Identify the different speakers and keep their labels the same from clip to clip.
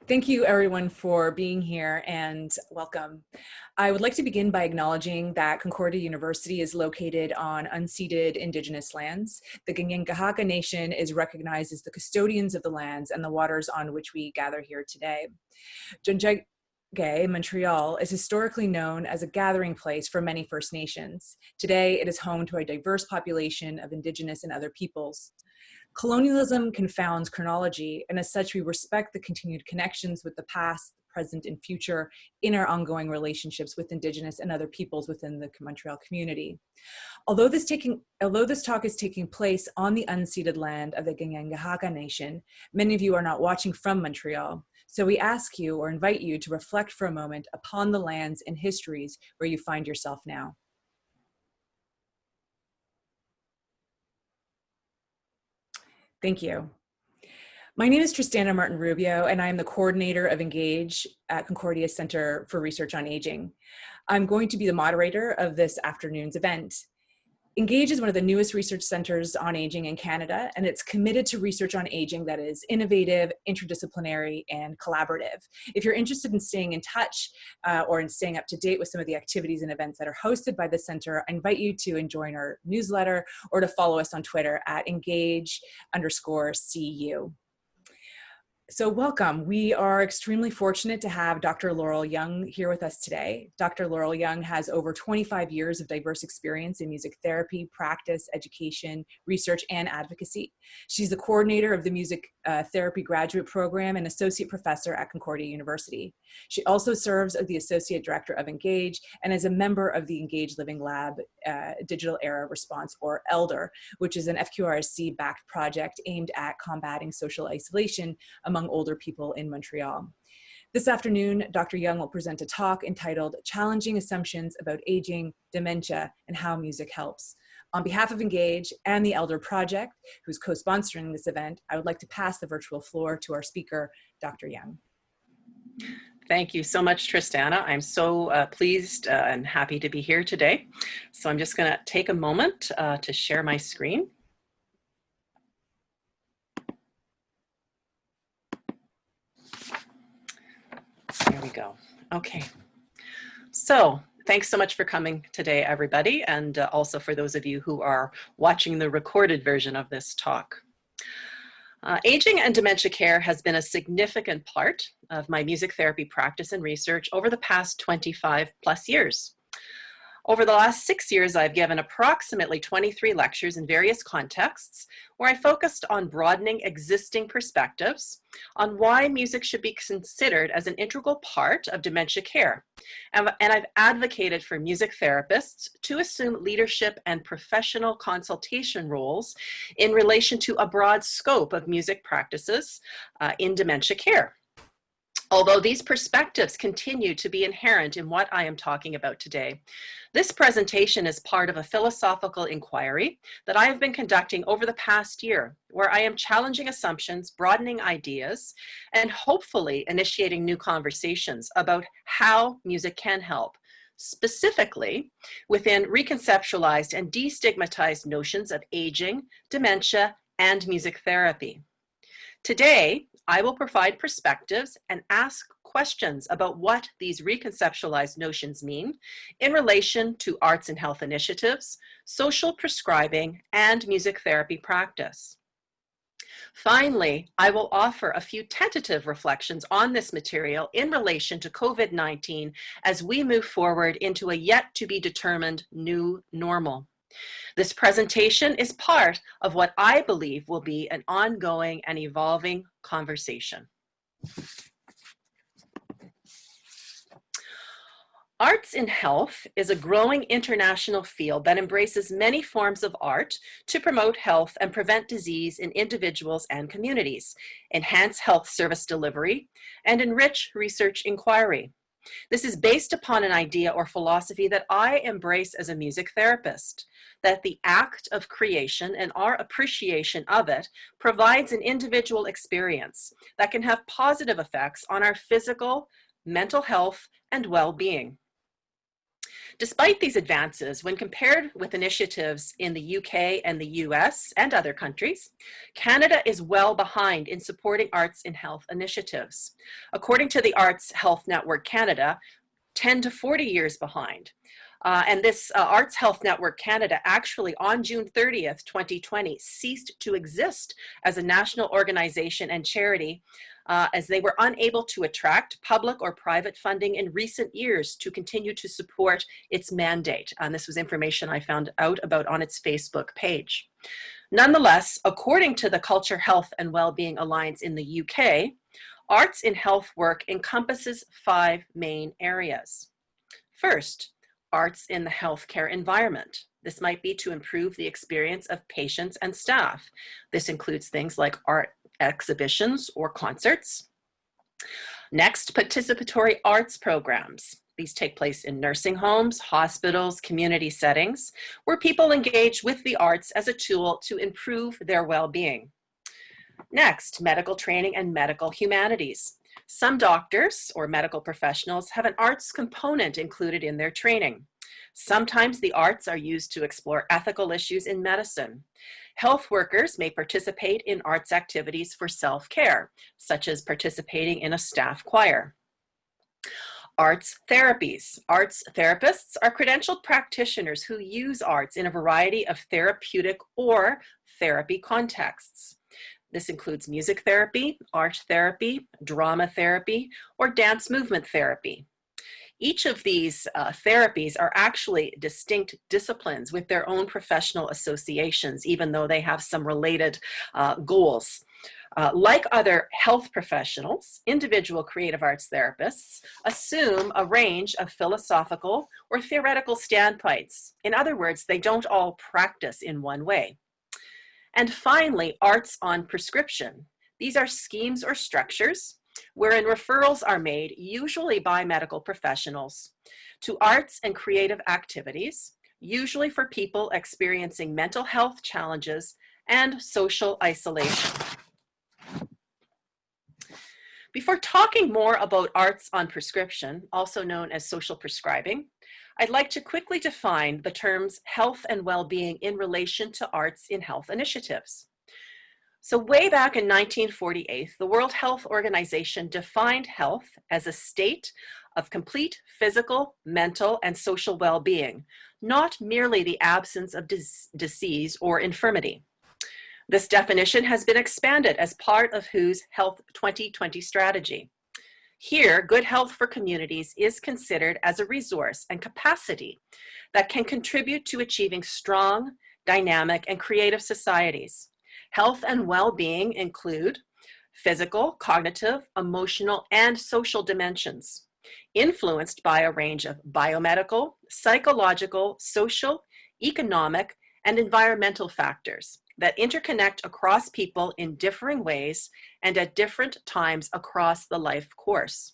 Speaker 1: Thank you everyone for being here and welcome. I would like to begin by acknowledging that Concordia University is located on unceded Indigenous lands. The Kanien'kehá:ka Nation is recognized as the custodians of the lands and the waters on which we gather here today. Junjagay, Montreal, is historically known as a gathering place for many First Nations. Today, it is home to a diverse population of Indigenous and other peoples. Colonialism confounds chronology, and as such, we respect the continued connections with the past, present, and future in our ongoing relationships with Indigenous and other peoples within the Montreal community. Although this talk is taking place on the unceded land of the Kanien'kehá:ka Nation, many of you are not watching from Montreal. So we ask you or invite you to reflect for a moment upon the lands and histories where you find yourself now. Thank you. My name is Tristana Martin-Rubio, and I am the coordinator of Engage at Concordia Center for Research on Aging. I'm going to be the moderator of this afternoon's event. Engage is one of the newest research centers on aging in Canada, and it's committed to research on aging that is innovative, interdisciplinary, and collaborative. If you're interested in staying in touch or in staying up to date with some of the activities and events that are hosted by the center, I invite you to join our newsletter or to follow us on Twitter at engage_CU. So welcome. We are extremely fortunate to have Dr. Laurel Young here with us today. Dr. Laurel Young has over 25 years of diverse experience in music therapy, practice, education, research, and advocacy. She's the coordinator of the music therapy graduate program and associate professor at Concordia University. She also serves as the associate director of Engage and is a member of the Engage Living Lab Digital Era Response, or ELDER, which is an FQRSC-backed project aimed at combating social isolation among older people in Montreal. This afternoon, Dr. Young will present a talk entitled Challenging Assumptions About Aging, Dementia, and How Music Helps. On behalf of Engage and the Elder Project, who's co-sponsoring this event, I would like to pass the virtual floor to our speaker, Dr. Young.
Speaker 2: Thank you so much, Tristana. I'm so pleased and happy to be here today. So I'm just going to take a moment to share my screen. There we go. Okay. So thanks so much for coming today, everybody, and also for those of you who are watching the recorded version of this talk. Aging and dementia care has been a significant part of my music therapy practice and research over the past 25 plus years. Over the last 6 years, I've given approximately 23 lectures in various contexts where I focused on broadening existing perspectives on why music should be considered as an integral part of dementia care. And I've advocated for music therapists to assume leadership and professional consultation roles in relation to a broad scope of music practices in dementia care. Although these perspectives continue to be inherent in what I am talking about today, this presentation is part of a philosophical inquiry that I have been conducting over the past year, where I am challenging assumptions, broadening ideas, and hopefully initiating new conversations about how music can help, specifically within reconceptualized and destigmatized notions of aging, dementia, and music therapy. Today, I will provide perspectives and ask questions about what these reconceptualized notions mean in relation to arts and health initiatives, social prescribing, and music therapy practice. Finally, I will offer a few tentative reflections on this material in relation to COVID-19 as we move forward into a yet to be determined new normal. This presentation is part of what I believe will be an ongoing and evolving conversation. Arts in health is a growing international field that embraces many forms of art to promote health and prevent disease in individuals and communities, enhance health service delivery, and enrich research inquiry. This is based upon an idea or philosophy that I embrace as a music therapist, that the act of creation and our appreciation of it provides an individual experience that can have positive effects on our physical, mental health, and well-being. Despite these advances, when compared with initiatives in the UK and the US and other countries, Canada is well behind in supporting arts in health initiatives. According to the Arts Health Network Canada, 10 to 40 years behind. And this Arts Health Network Canada actually on June 30th, 2020 ceased to exist as a national organization and charity as they were unable to attract public or private funding in recent years to continue to support its mandate. And this was information I found out about on its Facebook page. Nonetheless, according to the Culture, Health and Wellbeing Alliance in the UK, arts in health work encompasses 5 main areas. First, arts in the healthcare environment. This might be to improve the experience of patients and staff. This includes things like art exhibitions or concerts. Next, participatory arts programs. These take place in nursing homes, hospitals, community settings, where people engage with the arts as a tool to improve their well-being. Next, medical training and medical humanities. Some doctors or medical professionals have an arts component included in their training. Sometimes the arts are used to explore ethical issues in medicine. Health workers may participate in arts activities for self-care, such as participating in a staff choir. Arts therapies. Arts therapists are credentialed practitioners who use arts in a variety of therapeutic or therapy contexts. This includes music therapy, art therapy, drama therapy, or dance movement therapy. Each of these therapies are actually distinct disciplines with their own professional associations, even though they have some related goals. Like other health professionals, individual creative arts therapists assume a range of philosophical or theoretical standpoints. In other words, they don't all practice in one way. And finally, arts on prescription. These are schemes or structures wherein referrals are made, usually by medical professionals, to arts and creative activities, usually for people experiencing mental health challenges and social isolation. Before talking more about arts on prescription, also known as social prescribing, I'd like to quickly define the terms health and well-being in relation to arts in health initiatives. So way back in 1948, the World Health Organization defined health as a state of complete physical, mental, and social well-being, not merely the absence of disease or infirmity. This definition has been expanded as part of WHO's Health 2020 strategy. Here, good health for communities is considered as a resource and capacity that can contribute to achieving strong, dynamic, and creative societies. Health and well-being include physical, cognitive, emotional, and social dimensions, influenced by a range of biomedical, psychological, social, economic, and environmental factors that interconnect across people in differing ways and at different times across the life course.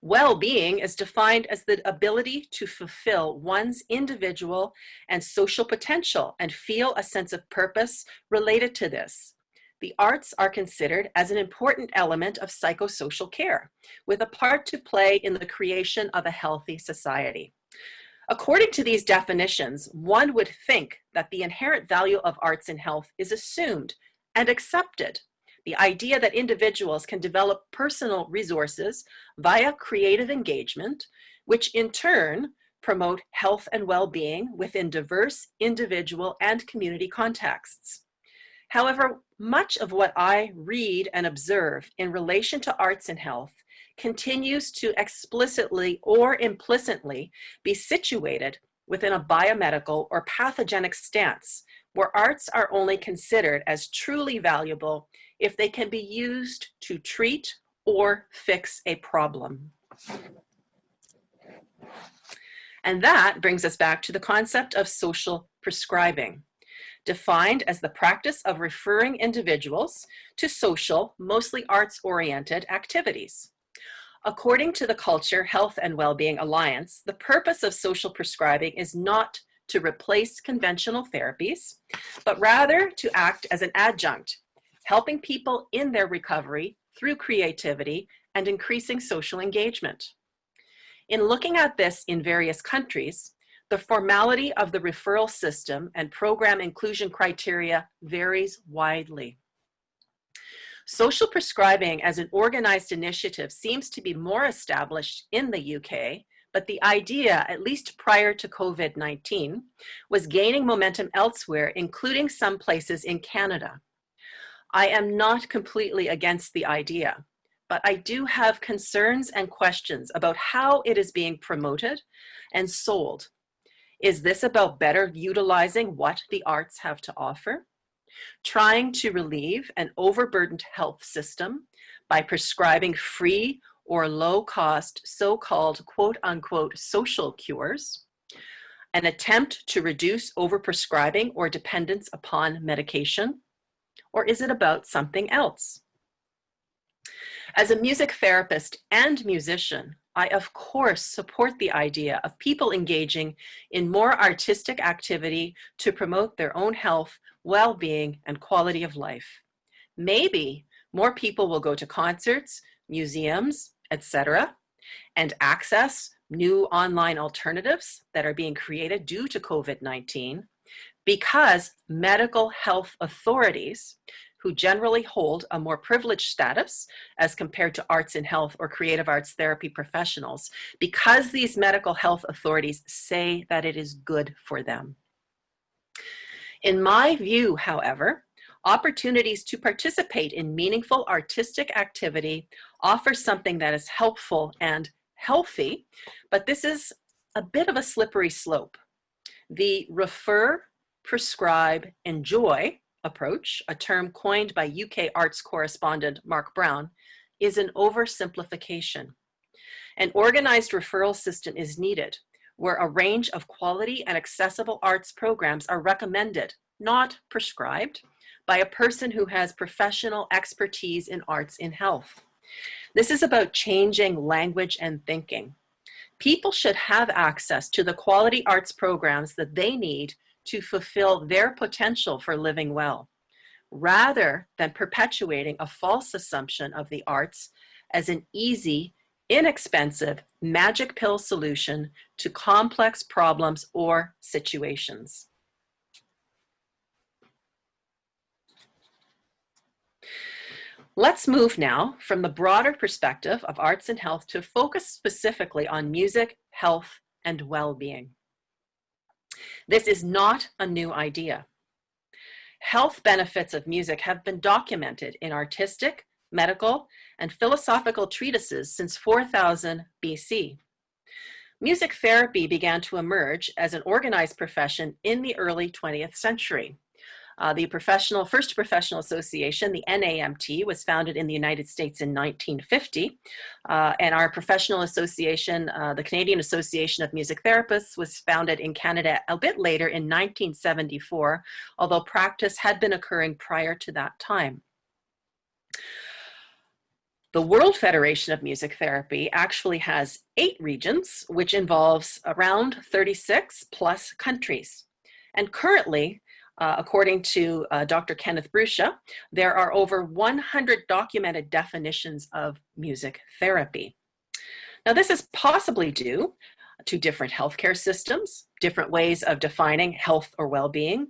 Speaker 2: Well-being is defined as the ability to fulfill one's individual and social potential and feel a sense of purpose related to this. The arts are considered as an important element of psychosocial care, with a part to play in the creation of a healthy society. According to these definitions, one would think that the inherent value of arts in health is assumed and accepted. The idea that individuals can develop personal resources via creative engagement, which in turn promote health and well-being within diverse individual and community contexts. However, much of what I read and observe in relation to arts and health continues to explicitly or implicitly be situated within a biomedical or pathogenic stance, where arts are only considered as truly valuable if they can be used to treat or fix a problem. And that brings us back to the concept of social prescribing, defined as the practice of referring individuals to social, mostly arts-oriented activities. According to the Culture, Health and Wellbeing Alliance, the purpose of social prescribing is not to replace conventional therapies, but rather to act as an adjunct, helping people in their recovery through creativity and increasing social engagement. In looking at this in various countries, the formality of the referral system and program inclusion criteria varies widely. Social prescribing as an organized initiative seems to be more established in the UK, but the idea, at least prior to COVID-19, was gaining momentum elsewhere, including some places in Canada. I am not completely against the idea, but I do have concerns and questions about how it is being promoted and sold. Is this about better utilizing what the arts have to offer? Trying to relieve an overburdened health system by prescribing free or low-cost so-called quote-unquote social cures? An attempt to reduce overprescribing or dependence upon medication? Or is it about something else? As a music therapist and musician, I of course support the idea of people engaging in more artistic activity to promote their own health, well-being, and quality of life. Maybe more people will go to concerts, museums, etc., and access new online alternatives that are being created due to COVID-19 because medical health authorities, who generally hold a more privileged status as compared to arts and health or creative arts therapy professionals, because these medical health authorities say that it is good for them. In my view, however, opportunities to participate in meaningful artistic activity offer something that is helpful and healthy, but this is a bit of a slippery slope. The refer, prescribe, enjoy approach, a term coined by UK arts correspondent Mark Brown, is an oversimplification. An organized referral system is needed, where a range of quality and accessible arts programs are recommended, not prescribed, by a person who has professional expertise in arts in health. This is about changing language and thinking. People should have access to the quality arts programs that they need to fulfill their potential for living well, rather than perpetuating a false assumption of the arts as an easy, inexpensive magic pill solution to complex problems or situations. Let's move now from the broader perspective of arts and health to focus specifically on music, health, and well-being. This is not a new idea. Health benefits of music have been documented in artistic, medical, and philosophical treatises since 4000 BC. Music therapy began to emerge as an organized profession in the early 20th century. The first professional association, the NAMT, was founded in the United States in 1950, and our professional association, the Canadian Association of Music Therapists, was founded in Canada a bit later in 1974, although practice had been occurring prior to that time. The World Federation of Music Therapy actually has 8 regions, which involves around 36 plus countries. And currently, according to Dr. Kenneth Bruscia, there are over 100 documented definitions of music therapy. Now, this is possibly due to different healthcare systems, different ways of defining health or well-being,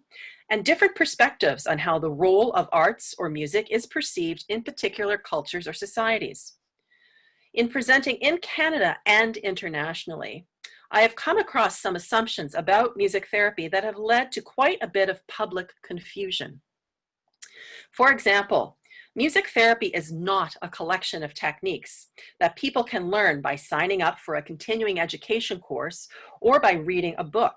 Speaker 2: and different perspectives on how the role of arts or music is perceived in particular cultures or societies. In presenting in Canada and internationally, I have come across some assumptions about music therapy that have led to quite a bit of public confusion. For example, music therapy is not a collection of techniques that people can learn by signing up for a continuing education course or by reading a book.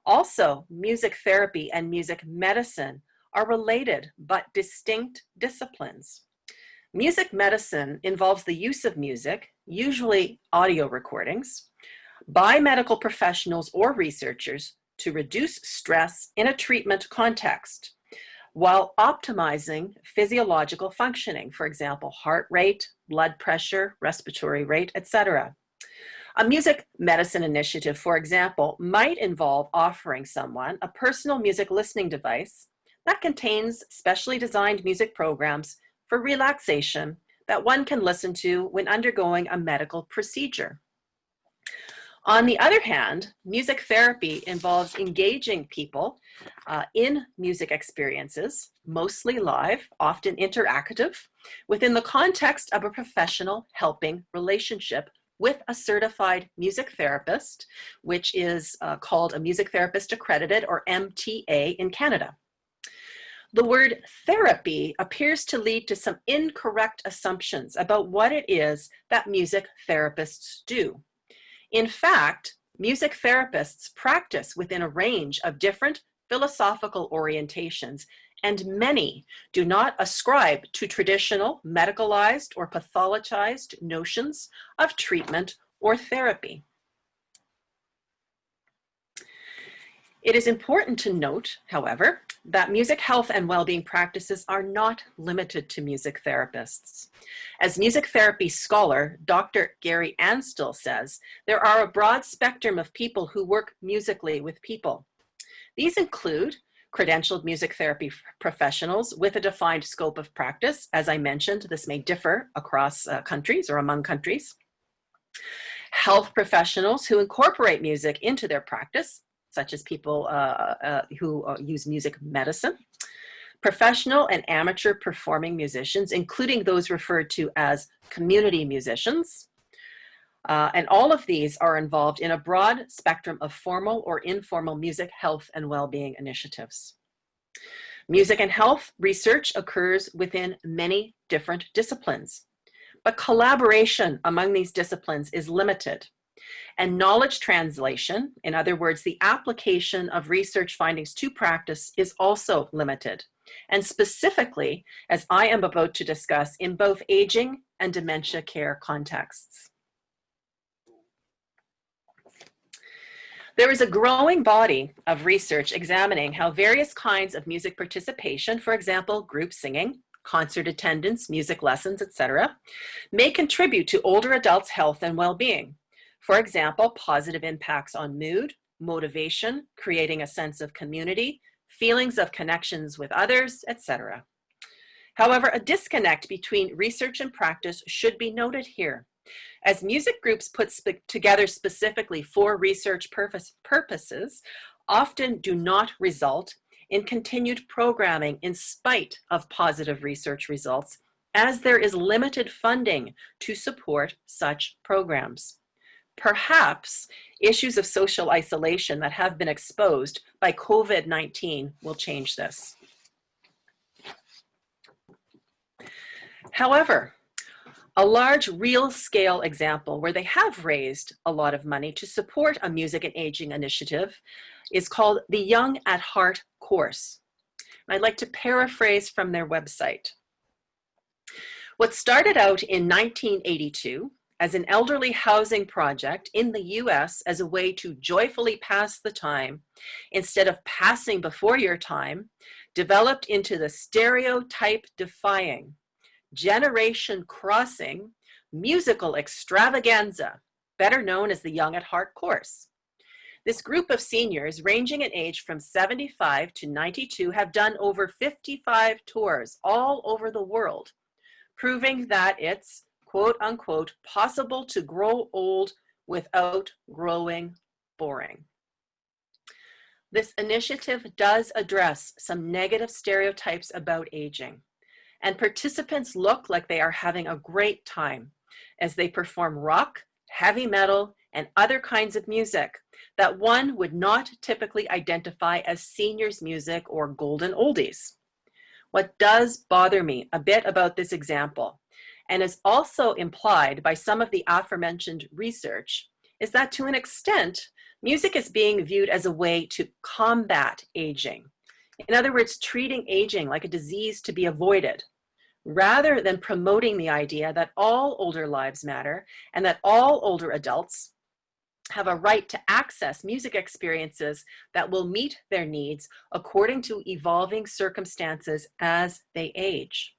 Speaker 2: Also, music therapy and music medicine are related but distinct disciplines. Music medicine involves the use of music, usually audio recordings, by medical professionals or researchers to reduce stress in a treatment context while optimizing physiological functioning, for example, heart rate, blood pressure, respiratory rate, etc. A music medicine initiative, for example, might involve offering someone a personal music listening device that contains specially designed music programs for relaxation that one can listen to when undergoing a medical procedure. On the other hand, music therapy involves engaging people in music experiences, mostly live, often interactive, within the context of a professional helping relationship with a certified music therapist, which is called a music therapist accredited, or MTA, in Canada. The word therapy appears to lead to some incorrect assumptions about what it is that music therapists do. In fact, music therapists practice within a range of different philosophical orientations, and many do not ascribe to traditional medicalized or pathologized notions of treatment or therapy. It is important to note, however, that music health and well-being practices are not limited to music therapists. As music therapy scholar, Dr. Gary Anstill says, there are a broad spectrum of people who work musically with people. These include credentialed music therapy professionals with a defined scope of practice. As I mentioned, this may differ across countries or among countries. Health professionals who incorporate music into their practice, such as people who use music medicine. Professional and amateur performing musicians, including those referred to as community musicians. And all of these are involved in a broad spectrum of formal or informal music health and well-being initiatives. Music and health research occurs within many different disciplines, but collaboration among these disciplines is limited. And knowledge translation, in other words, the application of research findings to practice, is also limited. And specifically, as I am about to discuss, in both aging and dementia care contexts. There is a growing body of research examining how various kinds of music participation, for example, group singing, concert attendance, music lessons, etc., may contribute to older adults' health and well-being. For example, positive impacts on mood, motivation, creating a sense of community, feelings of connections with others, etc. However, a disconnect between research and practice should be noted here, as music groups put together specifically for research purposes often do not result in continued programming in spite of positive research results, as there is limited funding to support such programs. Perhaps issues of social isolation that have been exposed by COVID-19 will change this. However, a large real-scale example where they have raised a lot of money to support a music and aging initiative is called the Young at Heart course. I'd like to paraphrase from their website. What started out in 1982 as an elderly housing project in the US as a way to joyfully pass the time instead of passing before your time, developed into the stereotype-defying, generation-crossing musical extravaganza, better known as the Young at Heart course. This group of seniors, ranging in age from 75 to 92, have done over 55 tours all over the world, proving that it's quote unquote possible to grow old without growing boring. This initiative does address some negative stereotypes about aging, and participants look like they are having a great time as they perform rock, heavy metal, and other kinds of music that one would not typically identify as seniors music or golden oldies. What does bother me a bit about this example, and is also implied by some of the aforementioned research, is that to an extent, music is being viewed as a way to combat aging. In other words, treating aging like a disease to be avoided, rather than promoting the idea that all older lives matter and that all older adults have a right to access music experiences that will meet their needs according to evolving circumstances as they age.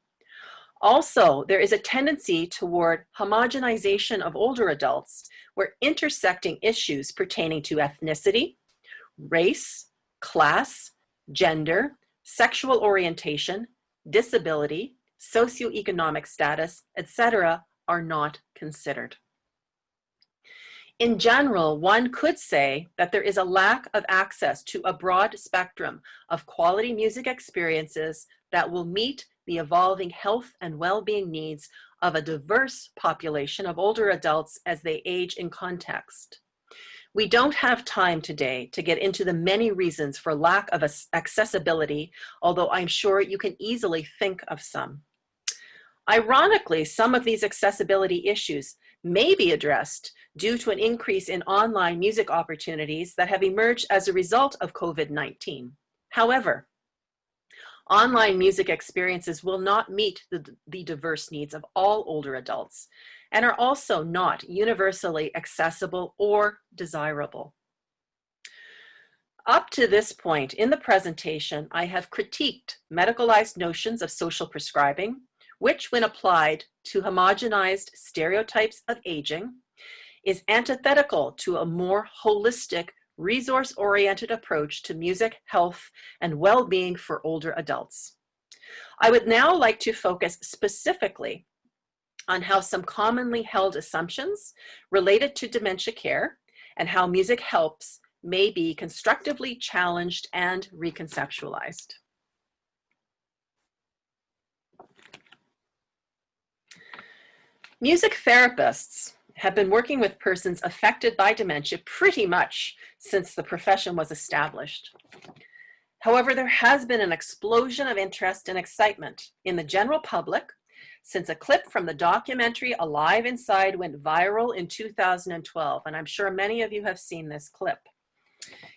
Speaker 2: Also, there is a tendency toward homogenization of older adults, where intersecting issues pertaining to ethnicity, race, class, gender, sexual orientation, disability, socioeconomic status, etc., are not considered. In general, one could say that there is a lack of access to a broad spectrum of quality music experiences that will meet the evolving health and well-being needs of a diverse population of older adults as they age in context. We don't have time today to get into the many reasons for lack of accessibility, although I'm sure you can easily think of some. Ironically, some of these accessibility issues may be addressed due to an increase in online music opportunities that have emerged as a result of COVID-19. However, online music experiences will not meet the diverse needs of all older adults and are also not universally accessible or desirable. Up to this point in the presentation, I have critiqued medicalized notions of social prescribing, which, when applied to homogenized stereotypes of aging, is antithetical to a more holistic, resource-oriented approach to music, health, and well-being for older adults. I would now like to focus specifically on how some commonly held assumptions related to dementia care and how music helps may be constructively challenged and reconceptualized. Music therapists have been working with persons affected by dementia pretty much since the profession was established. However, there has been an explosion of interest and excitement in the general public since a clip from the documentary Alive Inside went viral in 2012, and I'm sure many of you have seen this clip.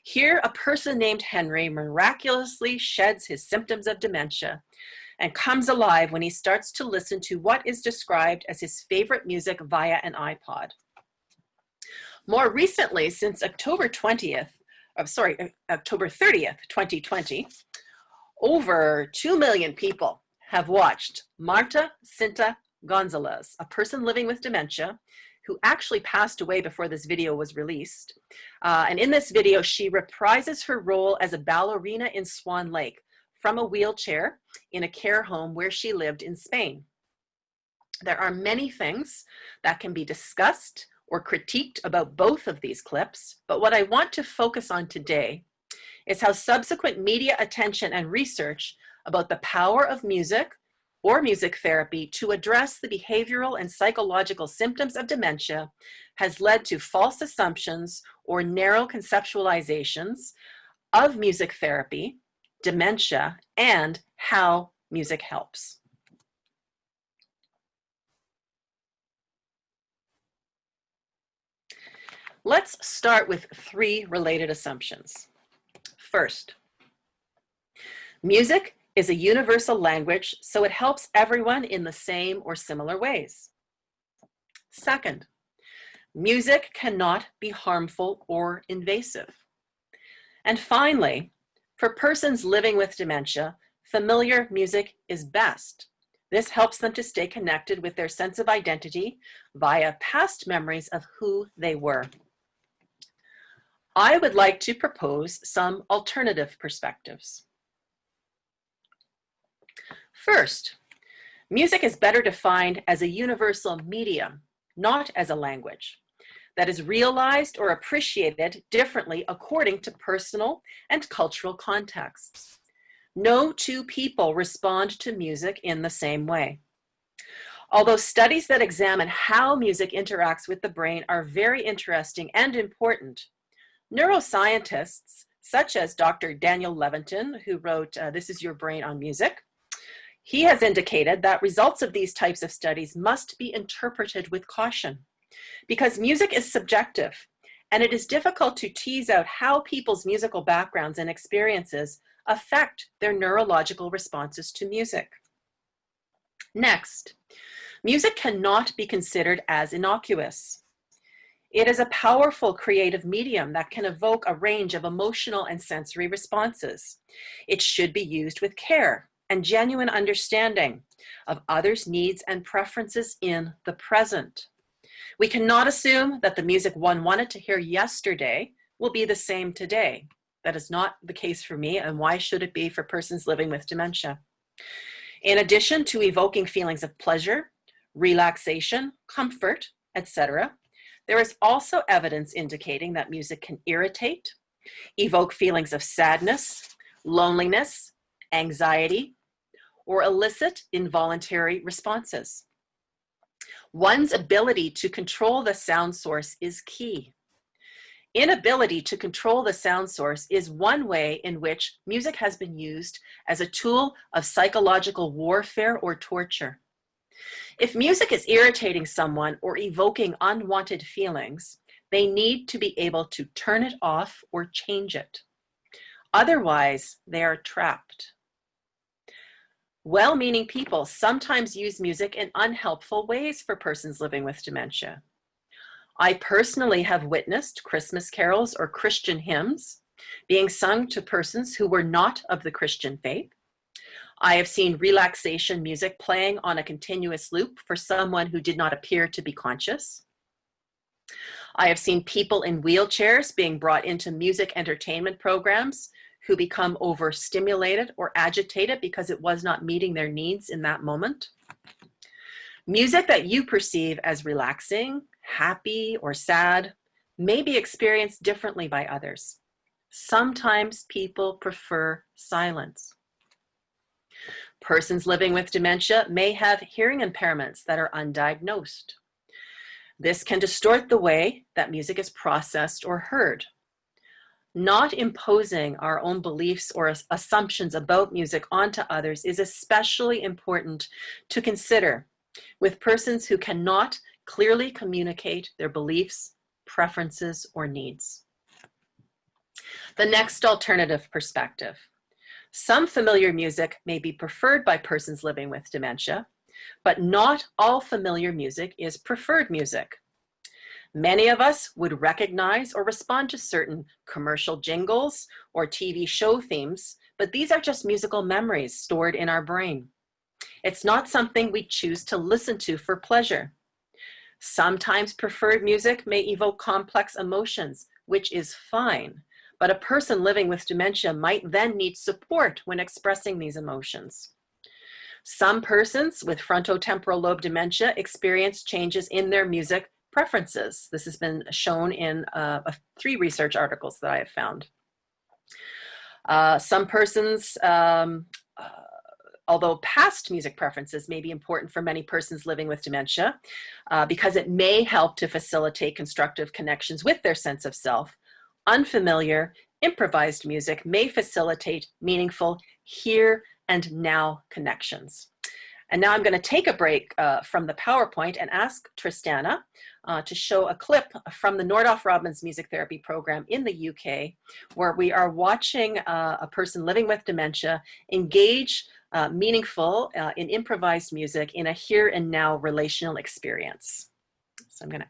Speaker 2: Here, a person named Henry miraculously sheds his symptoms of dementia and comes alive when he starts to listen to what is described as his favorite music via an iPod. More recently, since October 30th, 2020, over 2 million people have watched Marta Cinta Gonzalez, a person living with dementia, who actually passed away before this video was released. And in this video, she reprises her role as a ballerina in Swan Lake from a wheelchair in a care home where she lived in Spain. There are many things that can be discussed or critiqued about both of these clips, but what I want to focus on today is how subsequent media attention and research about the power of music or music therapy to address the behavioral and psychological symptoms of dementia has led to false assumptions or narrow conceptualizations of music therapy, dementia, and how music helps. Let's start with 3 related assumptions. First, music is a universal language, so it helps everyone in the same or similar ways. Second, music cannot be harmful or invasive. And finally, for persons living with dementia, familiar music is best. This helps them to stay connected with their sense of identity via past memories of who they were. I would like to propose some alternative perspectives. First, music is better defined as a universal medium, not as a language, that is realized or appreciated differently according to personal and cultural contexts. No 2 people respond to music in the same way. Although studies that examine how music interacts with the brain are very interesting and important, neuroscientists, such as Dr. Daniel Levitin, who wrote This Is Your Brain on Music, he has indicated that results of these types of studies must be interpreted with caution because music is subjective and it is difficult to tease out how people's musical backgrounds and experiences affect their neurological responses to music. Next, music cannot be considered as innocuous. It is a powerful creative medium that can evoke a range of emotional and sensory responses. It should be used with care and genuine understanding of others' needs and preferences in the present. We cannot assume that the music one wanted to hear yesterday will be the same today. That is not the case for me, and why should it be for persons living with dementia? In addition to evoking feelings of pleasure, relaxation, comfort, etc., There is also evidence indicating that music can irritate, evoke feelings of sadness, loneliness, anxiety, or elicit involuntary responses. One's ability to control the sound source is key. Inability to control the sound source is one way in which music has been used as a tool of psychological warfare or torture. If music is irritating someone or evoking unwanted feelings, they need to be able to turn it off or change it. Otherwise, they are trapped. Well-meaning people sometimes use music in unhelpful ways for persons living with dementia. I personally have witnessed Christmas carols or Christian hymns being sung to persons who were not of the Christian faith. I have seen relaxation music playing on a continuous loop for someone who did not appear to be conscious. I have seen people in wheelchairs being brought into music entertainment programs who become overstimulated or agitated because it was not meeting their needs in that moment. Music that you perceive as relaxing, happy, or sad may be experienced differently by others. Sometimes people prefer silence. Persons living with dementia may have hearing impairments that are undiagnosed. This can distort the way that music is processed or heard. Not imposing our own beliefs or assumptions about music onto others is especially important to consider with persons who cannot clearly communicate their beliefs, preferences, or needs. The next alternative perspective. Some familiar music may be preferred by persons living with dementia, but not all familiar music is preferred music. Many of us would recognize or respond to certain commercial jingles or TV show themes, but these are just musical memories stored in our brain. It's not something we choose to listen to for pleasure. Sometimes preferred music may evoke complex emotions, which is fine, but a person living with dementia might then need support when expressing these emotions. Some persons with frontotemporal lobe dementia experience changes in their music preferences. This has been shown in 3 research articles that I have found. Some persons, although past music preferences may be important for many persons living with dementia because it may help to facilitate constructive connections with their sense of self, unfamiliar, improvised music may facilitate meaningful here and now connections. And now I'm going to take a break from the PowerPoint and ask Tristana to show a clip from the Nordoff-Robbins Music Therapy Program in the UK, where we are watching a person living with dementia engage meaningful in improvised music in a here and now relational experience. So I'm going to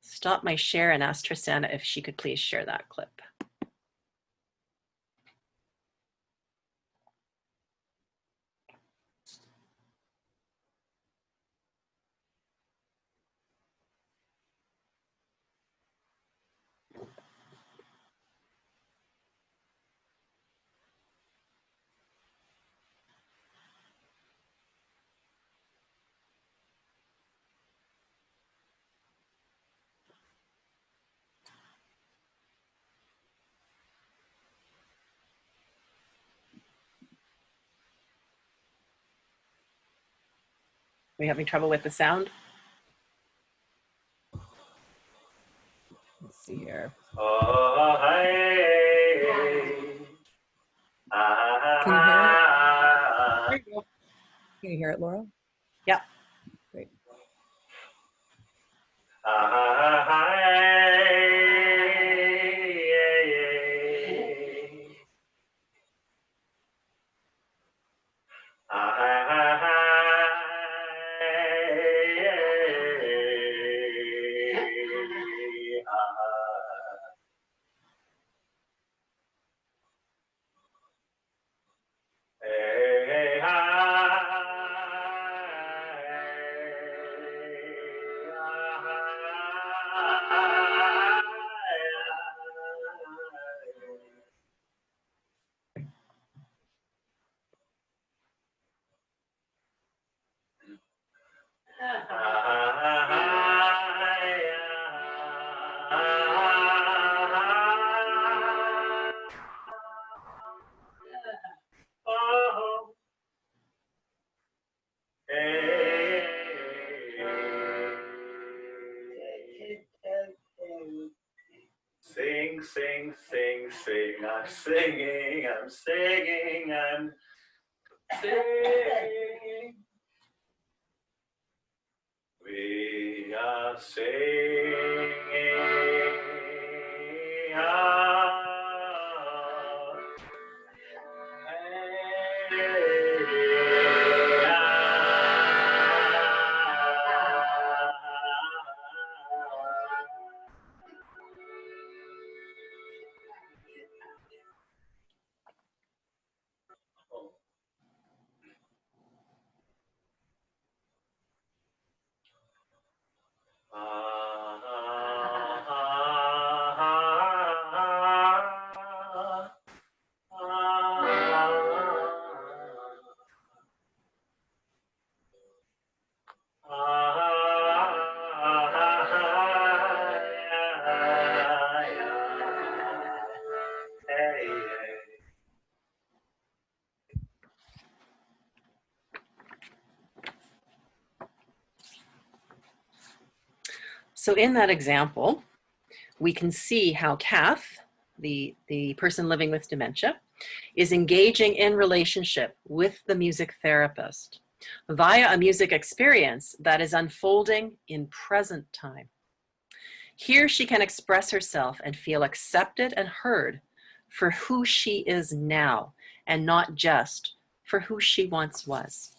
Speaker 2: stop my share and ask Tristana if she could please share that clip. Are we having trouble with the sound?
Speaker 1: Let's see here. Can you hear it?
Speaker 2: There you go.
Speaker 1: Can you hear it, Laurel?
Speaker 2: Yeah.
Speaker 1: Great.
Speaker 3: I'm singing, I'm singing, I'm singing. We are singing.
Speaker 2: So in that example, we can see how Kath, the person living with dementia, is engaging in relationship with the music therapist via a music experience that is unfolding in present time. Here she can express herself and feel accepted and heard for who she is now, and not just for who she once was.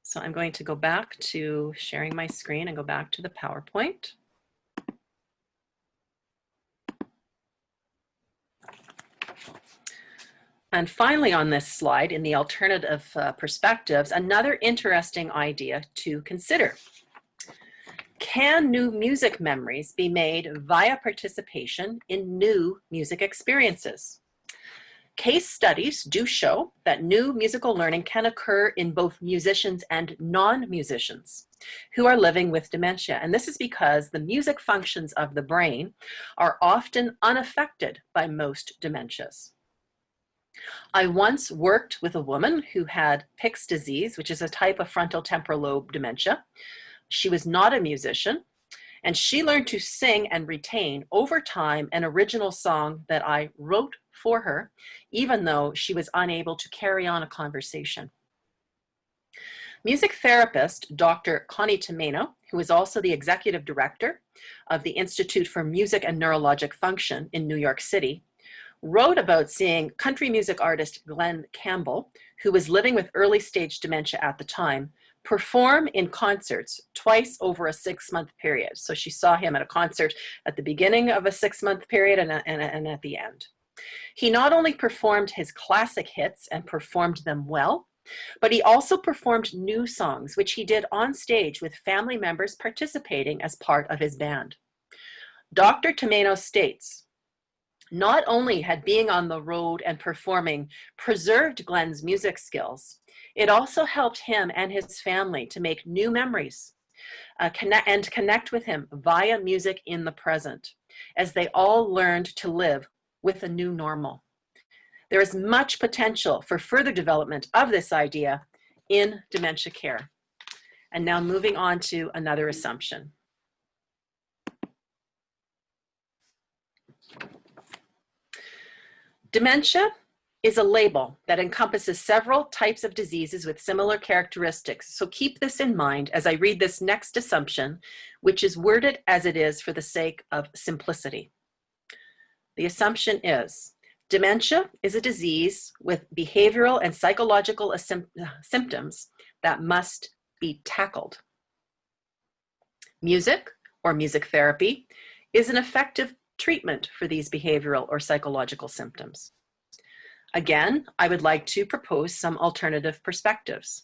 Speaker 2: So I'm going to go back to sharing my screen and go back to the PowerPoint. And finally on this slide, in the alternative perspectives, another interesting idea to consider. Can new music memories be made via participation in new music experiences? Case studies do show that new musical learning can occur in both musicians and non-musicians who are living with dementia. And this is because the music functions of the brain are often unaffected by most dementias. I once worked with a woman who had Pick's disease, which is a type of frontal temporal lobe dementia. She was not a musician, and she learned to sing and retain over time an original song that I wrote for her, even though she was unable to carry on a conversation. Music therapist Dr. Connie Tomeno, who is also the executive director of the Institute for Music and Neurologic Function in New York City, wrote about seeing country music artist Glenn Campbell, who was living with early stage dementia at the time, perform in concerts twice over a 6-month period. So she saw him at a concert at the beginning of a 6-month period and at the end. He not only performed his classic hits and performed them well, but he also performed new songs, which he did on stage with family members participating as part of his band. Dr. Tomeno states, not only had being on the road and performing preserved Glenn's music skills, it also helped him and his family to make new memories and connect with him via music in the present, as they all learned to live with a new normal. There is much potential for further development of this idea in dementia care. And now moving on to another assumption. Dementia is a label that encompasses several types of diseases with similar characteristics. So keep this in mind as I read this next assumption, which is worded as it is for the sake of simplicity. The assumption is, dementia is a disease with behavioral and psychological symptoms that must be tackled. Music, or music therapy, is an effective treatment for these behavioral or psychological symptoms. Again, I would like to propose some alternative perspectives.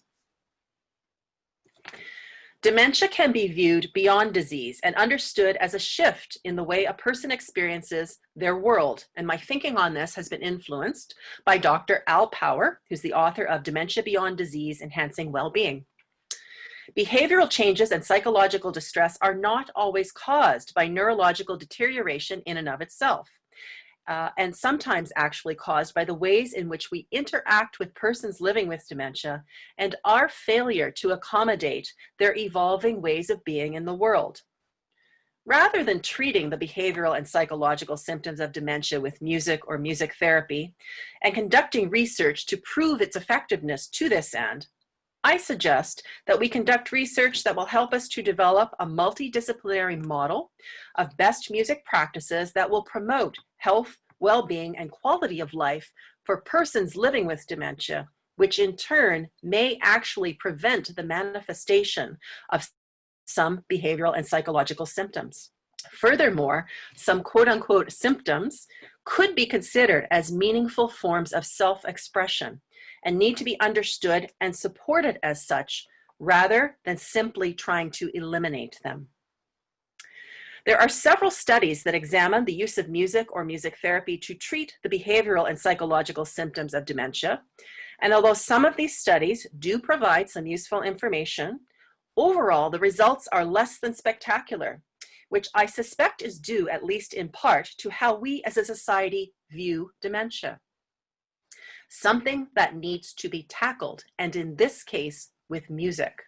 Speaker 2: Dementia can be viewed beyond disease and understood as a shift in the way a person experiences their world. And my thinking on this has been influenced by Dr. Al Power, who's the author of Dementia Beyond Disease, Enhancing Well-Being. Behavioral changes and psychological distress are not always caused by neurological deterioration in and of itself, and sometimes actually caused by the ways in which we interact with persons living with dementia and our failure to accommodate their evolving ways of being in the world. Rather than treating the behavioral and psychological symptoms of dementia with music or music therapy and conducting research to prove its effectiveness to this end, I suggest that we conduct research that will help us to develop a multidisciplinary model of best music practices that will promote health, well-being, and quality of life for persons living with dementia, which in turn may actually prevent the manifestation of some behavioral and psychological symptoms. Furthermore, some quote-unquote symptoms could be considered as meaningful forms of self-expression and need to be understood and supported as such, rather than simply trying to eliminate them. There are several studies that examine the use of music or music therapy to treat the behavioral and psychological symptoms of dementia. And although some of these studies do provide some useful information, overall, the results are less than spectacular, which I suspect is due, at least in part, to how we as a society view dementia. Something that needs to be tackled, and in this case, with music.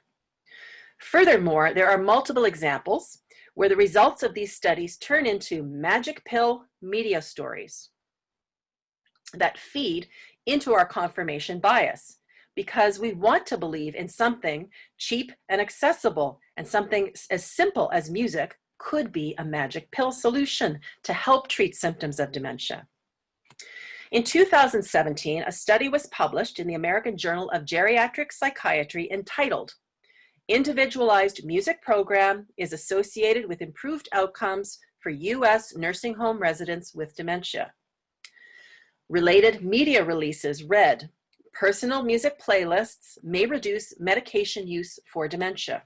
Speaker 2: Furthermore, there are multiple examples where the results of these studies turn into magic pill media stories that feed into our confirmation bias, because we want to believe in something cheap and accessible, and something as simple as music could be a magic pill solution to help treat symptoms of dementia. In 2017, a study was published in the American Journal of Geriatric Psychiatry entitled, "Individualized Music Program is Associated with Improved Outcomes for U.S. Nursing Home Residents with Dementia." Related media releases read, "Personal music playlists may reduce medication use for dementia."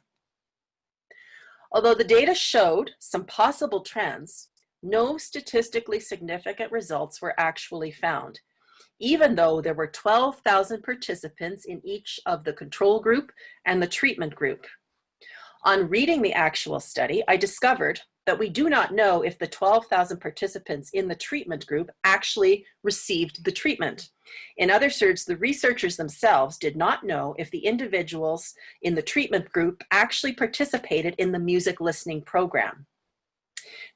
Speaker 2: Although the data showed some possible trends, no statistically significant results were actually found, even though there were 12,000 participants in each of the control group and the treatment group. On reading the actual study, I discovered that we do not know if the 12,000 participants in the treatment group actually received the treatment. In other words, the researchers themselves did not know if the individuals in the treatment group actually participated in the music listening program.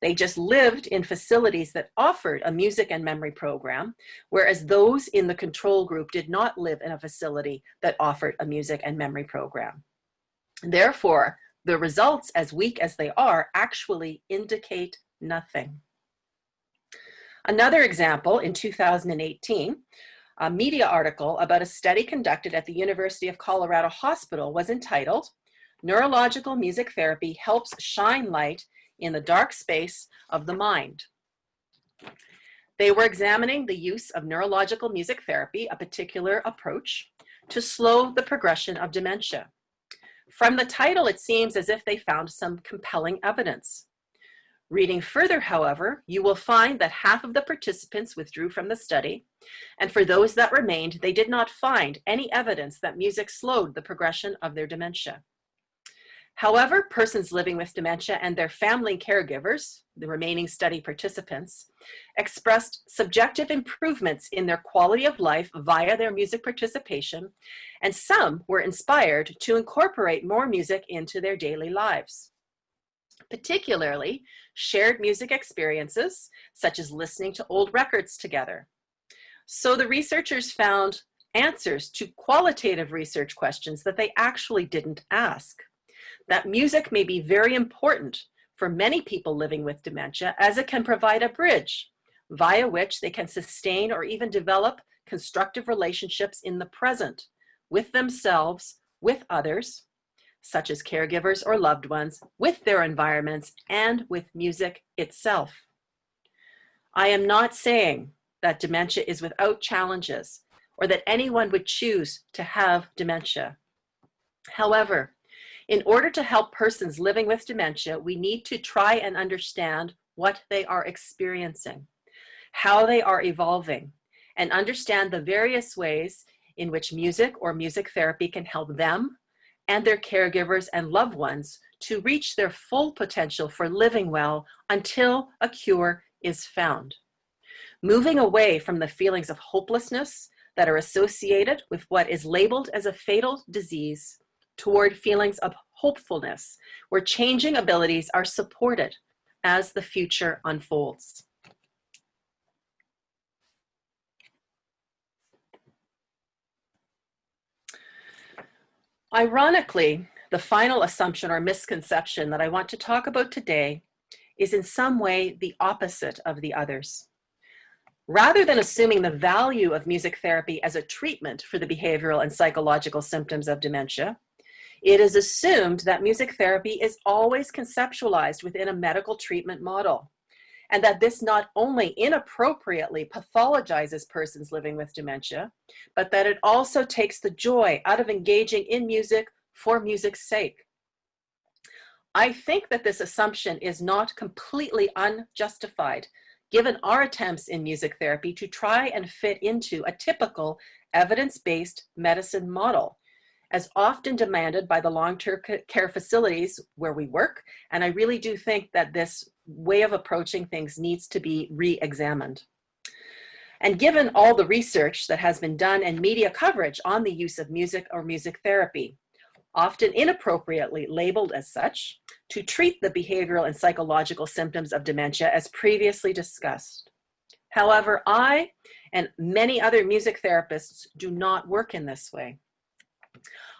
Speaker 2: They just lived in facilities that offered a music and memory program, whereas those in the control group did not live in a facility that offered a music and memory program. Therefore, the results, as weak as they are, actually indicate nothing. Another example, in 2018, a media article about a study conducted at the University of Colorado Hospital was entitled, "Neurological Music Therapy Helps Shine Light in the Dark Space of the Mind." They were examining the use of neurological music therapy, a particular approach, to slow the progression of dementia. From the title, it seems as if they found some compelling evidence. Reading further, however, you will find that half of the participants withdrew from the study, and for those that remained, they did not find any evidence that music slowed the progression of their dementia. However, persons living with dementia and their family caregivers, the remaining study participants, expressed subjective improvements in their quality of life via their music participation, and some were inspired to incorporate more music into their daily lives. Particularly, shared music experiences, such as listening to old records together. So the researchers found answers to qualitative research questions that they actually didn't ask. That music may be very important for many people living with dementia, as it can provide a bridge via which they can sustain or even develop constructive relationships in the present with themselves, with others, such as caregivers or loved ones, with their environments, and with music itself. I am not saying that dementia is without challenges or that anyone would choose to have dementia. However, in order to help persons living with dementia, we need to try and understand what they are experiencing, how they are evolving, and understand the various ways in which music or music therapy can help them and their caregivers and loved ones to reach their full potential for living well until a cure is found. Moving away from the feelings of hopelessness that are associated with what is labeled as a fatal disease toward feelings of hopefulness, where changing abilities are supported as the future unfolds. Ironically, the final assumption or misconception that I want to talk about today is in some way the opposite of the others. Rather than assuming the value of music therapy as a treatment for the behavioral and psychological symptoms of dementia, it is assumed that music therapy is always conceptualized within a medical treatment model, and that this not only inappropriately pathologizes persons living with dementia, but that it also takes the joy out of engaging in music for music's sake. I think that this assumption is not completely unjustified, given our attempts in music therapy to try and fit into a typical evidence-based medicine model, as often demanded by the long-term care facilities where we work. And I really do think that this way of approaching things needs to be re-examined. And given all the research that has been done and media coverage on the use of music or music therapy, often inappropriately labeled as such, to treat the behavioral and psychological symptoms of dementia as previously discussed. However, I and many other music therapists do not work in this way.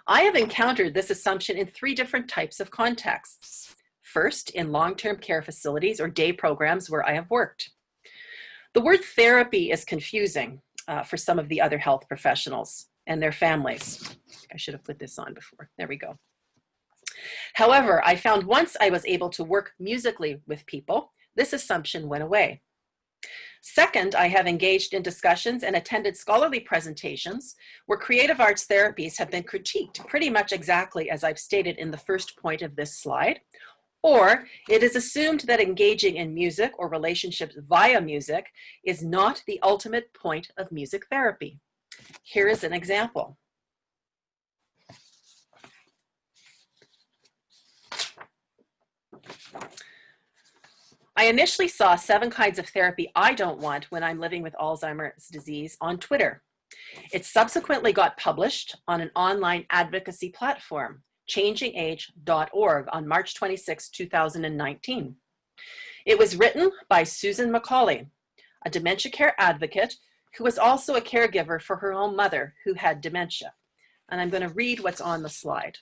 Speaker 2: I have encountered this assumption in 3 different types of contexts. First, in long-term care facilities or day programs where I have worked. The word therapy is confusing for some of the other health professionals and their families. I should have put this on before. There we go. However, I found once I was able to work musically with people, this assumption went away. Second, I have engaged in discussions and attended scholarly presentations where creative arts therapies have been critiqued pretty much exactly as I've stated in the first point of this slide, or it is assumed that engaging in music or relationships via music is not the ultimate point of music therapy. Here is an example. I initially saw 7 kinds of therapy I don't want when I'm living with Alzheimer's disease on Twitter. It subsequently got published on an online advocacy platform, changingage.org, on March 26, 2019. It was written by Susan Macaulay, a dementia care advocate who was also a caregiver for her own mother who had dementia. And I'm going to read what's on the slide.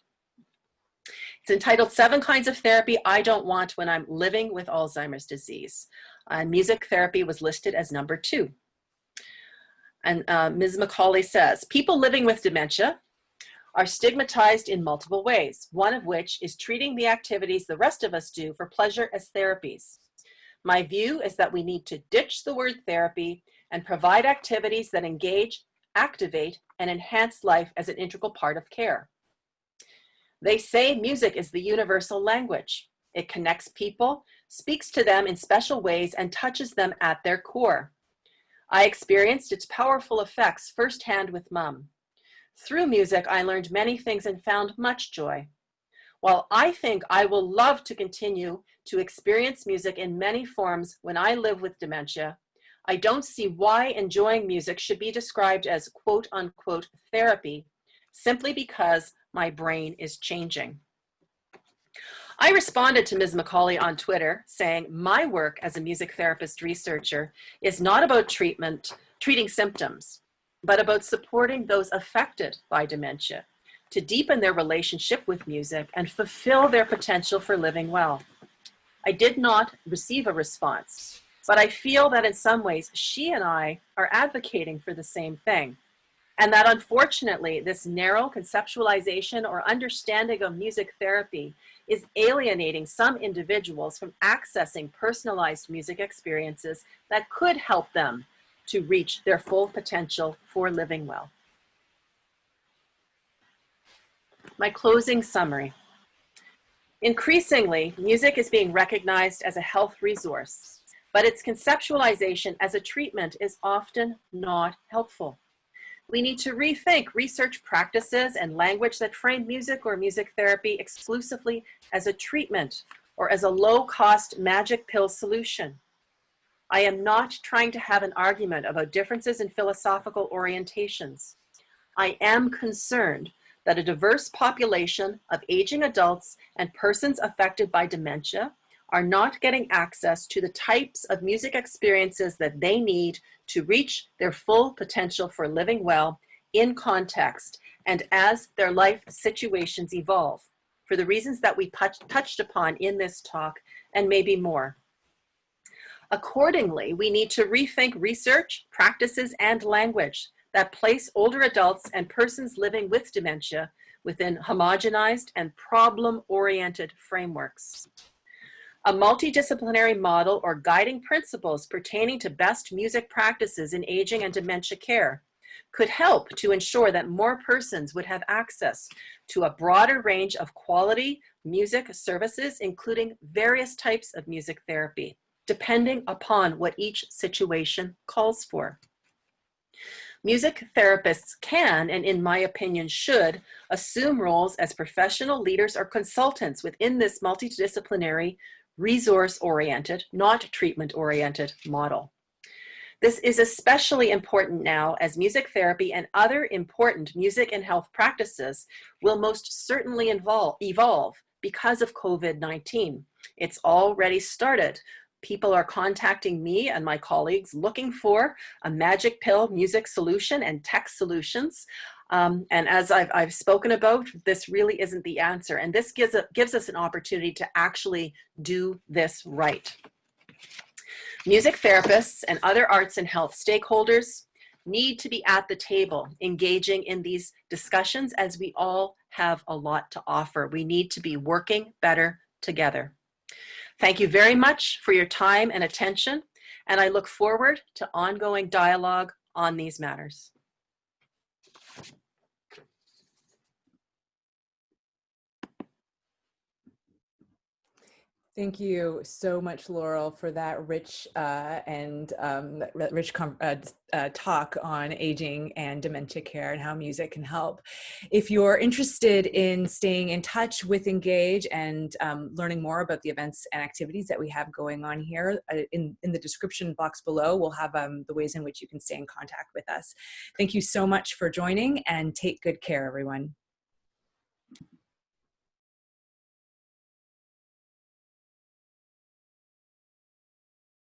Speaker 2: It's entitled 7 Kinds of Therapy I Don't Want When I'm Living with Alzheimer's Disease. And music therapy was listed as number 2. And Ms. Macaulay says, people living with dementia are stigmatized in multiple ways, one of which is treating the activities the rest of us do for pleasure as therapies. My view is that we need to ditch the word therapy and provide activities that engage, activate, and enhance life as an integral part of care. They say music is the universal language. It connects people, speaks to them in special ways, and touches them at their core. I experienced its powerful effects firsthand with Mom. Through music, I learned many things and found much joy. While I think I will love to continue to experience music in many forms when I live with dementia, I don't see why enjoying music should be described as quote unquote therapy simply because my brain is changing. I responded to Ms. Macaulay on Twitter saying my work as a music therapist researcher is not about treating symptoms, but about supporting those affected by dementia to deepen their relationship with music and fulfill their potential for living well. I did not receive a response, but I feel that in some ways she and I are advocating for the same thing. And that unfortunately, this narrow conceptualization or understanding of music therapy is alienating some individuals from accessing personalized music experiences that could help them to reach their full potential for living well. My closing summary. Increasingly, music is being recognized as a health resource, but its conceptualization as a treatment is often not helpful. We need to rethink research practices and language that frame music or music therapy exclusively as a treatment or as a low-cost magic pill solution. I am not trying to have an argument about differences in philosophical orientations. I am concerned that a diverse population of aging adults and persons affected by dementia are not getting access to the types of music experiences that they need to reach their full potential for living well in context and as their life situations evolve, for the reasons that we touched upon in this talk and maybe more. Accordingly, we need to rethink research, practices, and language that place older adults and persons living with dementia within homogenized and problem-oriented frameworks. A multidisciplinary model or guiding principles pertaining to best music practices in aging and dementia care could help to ensure that more persons would have access to a broader range of quality music services, including various types of music therapy, depending upon what each situation calls for. Music therapists can, and in my opinion should, assume roles as professional leaders or consultants within this multidisciplinary, resource-oriented, not treatment-oriented model. This is especially important now as music therapy and other important music and health practices will most certainly evolve because of COVID-19. It's already started. People are contacting me and my colleagues looking for a magic pill music solution and tech solutions. And as I've spoken about, this really isn't the answer. And this gives us an opportunity to actually do this right. Music therapists and other arts and health stakeholders need to be at the table, engaging in these discussions as we all have a lot to offer. We need to be working better together. Thank you very much for your time and attention, and I look forward to ongoing dialogue on these matters.
Speaker 1: Thank you so much, Laurel, for that rich talk on aging and dementia care and how music can help. If you're interested in staying in touch with Engage and learning more about the events and activities that we have going on here, in the description box below, we'll have the ways in which you can stay in contact with us. Thank you so much for joining, and take good care, everyone.